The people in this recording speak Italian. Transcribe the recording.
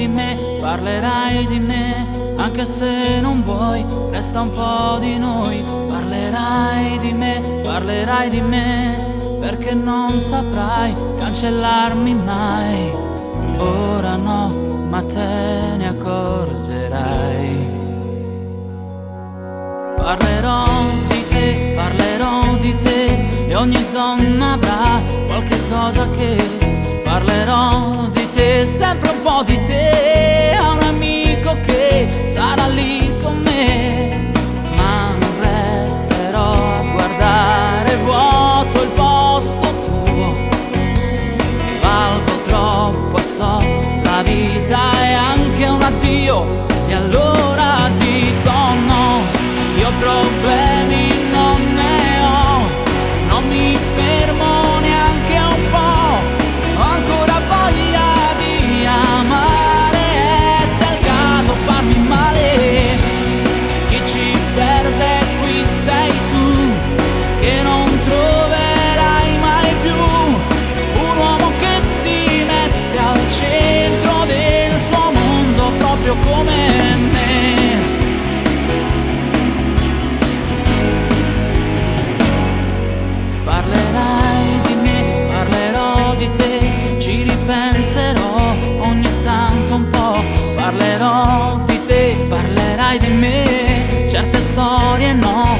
di me, parlerai di me, anche se non vuoi, resta un po' di noi. Parlerai di me, perché non saprai cancellarmi mai. Ora no, ma te ne accorgerai. Parlerò di te, e ogni donna avrà qualche cosa che. Parlerò di te, sempre un po' di te, a un amico che sarà lì con me. Ma non resterò a guardare vuoto il posto tuo. Valgo troppo e so, la vita è anche un addio, e allora dico no. Io problemi non ne ho, non mi fermo neanche un po', ho ancora voglia di amare, e se è il caso farmi male. Chi ci perde qui sei tu, che non troverai mai più un uomo che ti mette al centro del suo mondo, proprio come me. Parlerai di me, parlerò di te, ci ripenserò ogni tanto un po'. Parlerò di te, parlerai di me, certe storie no,